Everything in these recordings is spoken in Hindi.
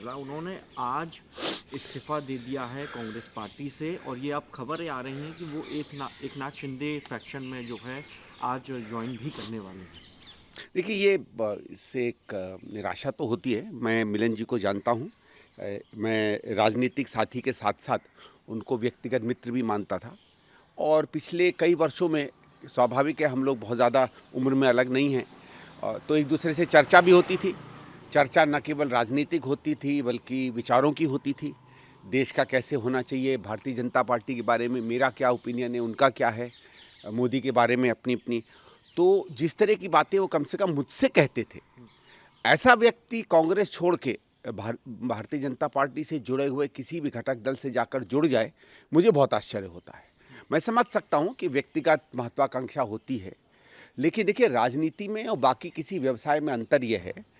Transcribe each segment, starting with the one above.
बिरला, उन्होंने आज इस्तीफा दे दिया है कांग्रेस पार्टी से और ये अब खबरें आ रही हैं कि वो एकनाथ शिंदे फैक्शन में जो है आज ज्वाइन भी करने वाले हैं। देखिए ये इससे एक निराशा तो होती है। मैं मिलन जी को जानता हूँ। मैं राजनीतिक साथी के साथ-साथ उनको व्यक्तिगत मित्र भी मानता था और पिछले कई वर्षों में स्वाभाविक है हम लोग बहुत ज़्यादा उम्र में अलग नहीं हैं। तो एक-दूसरे से चर्चा भी होती थी। चर्चा न केवल राजनीतिक होती थी बल्कि विचारों की होती थी। देश का कैसे होना चाहिए, भारतीय जनता पार्टी के बारे में मेरा क्या ओपिनियन है, उनका क्या है, मोदी के बारे में अपनी-अपनी। तो जिस तरह की बातें वो कम से कम मुझसे कहते थे, ऐसा व्यक्ति कांग्रेस छोड़ के भारतीय जनता पार्टी से जुड़े हुए किसी भी घटक दल से जाकर जुड़ जाए, मुझे बहुत आश्चर्य होता है। मैं समझ सकता हूँ कि व्यक्तिगत महत्वाकांक्षा होती है, लेकिन देखिए राजनीति में और बाकी किसी व्यवसाय में अंतर यह है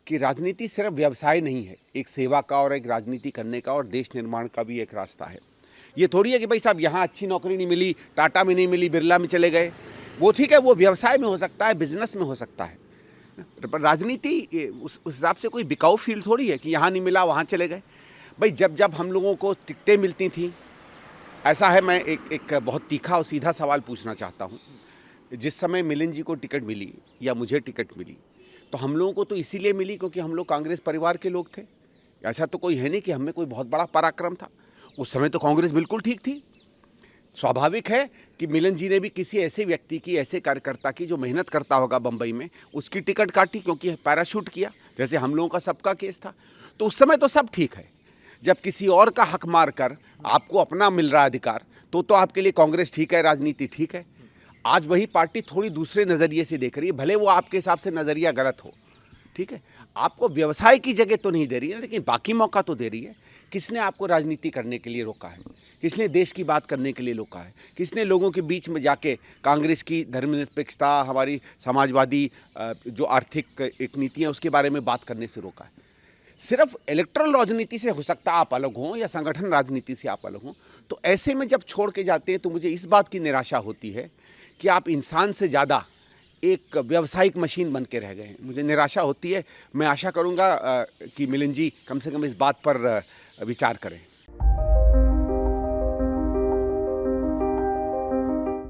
कि राजनीति सिर्फ व्यवसाय नहीं है, एक सेवा का और एक राजनीति करने का और देश निर्माण का भी एक रास्ता है। ये थोड़ी है कि भाई साहब यहाँ अच्छी नौकरी नहीं मिली, टाटा में नहीं मिली, बिरला में चले गए। वो ठीक है, वो व्यवसाय में हो सकता है, बिजनेस में हो सकता है, पर राजनीति उस हिसाब से कोई बिकाऊ फील्ड थोड़ी है कि यहाँ नहीं मिला वहाँ चले गए। भाई जब जब हम लोगों को टिकटें मिलती थी, ऐसा है, मैं एक बहुत तीखा और सीधा सवाल पूछना चाहता हूँ। जिस समय मिलिंद जी को टिकट मिली या मुझे टिकट मिली, तो हम लोगों को तो इसीलिए मिली क्योंकि हम लोग कांग्रेस परिवार के लोग थे। ऐसा तो कोई है नहीं कि हमें कोई बहुत बड़ा पराक्रम था। उस समय तो कांग्रेस बिल्कुल ठीक थी। स्वाभाविक है कि मिलन जी ने भी किसी ऐसे व्यक्ति की, ऐसे कार्यकर्ता की जो मेहनत करता होगा बम्बई में, उसकी टिकट काटी क्योंकि पैराशूट किया, जैसे हम लोगों का सबका केस था। तो उस समय तो सब ठीक है। जब किसी और का हक मार कर आपको अपना मिल रहा अधिकार, तो आपके लिए कांग्रेस ठीक है, राजनीति ठीक है। आज वही पार्टी थोड़ी दूसरे नज़रिए से देख रही है, भले वो आपके हिसाब से नज़रिया गलत हो, ठीक है। आपको व्यवसाय की जगह तो नहीं दे रही है, लेकिन बाकी मौका तो दे रही है। किसने आपको राजनीति करने के लिए रोका है? किसने देश की बात करने के लिए रोका है? किसने लोगों के बीच में जाके कांग्रेस की धर्मनिरपेक्षता, हमारी समाजवादी जो आर्थिक एक नीति है उसके बारे में बात करने से रोका है? सिर्फ इलेक्टोरल राजनीति से हो सकता है आप अलग हों या संगठन राजनीति से आप अलग हों। तो ऐसे में जब छोड़ के जाते हैं तो मुझे इस बात की निराशा होती है कि आप इंसान से ज़्यादा एक व्यावसायिक मशीन बन के रह गए हैं। मुझे निराशा होती है। मैं आशा करूँगा कि मिलिंद जी कम से कम इस बात पर विचार करें।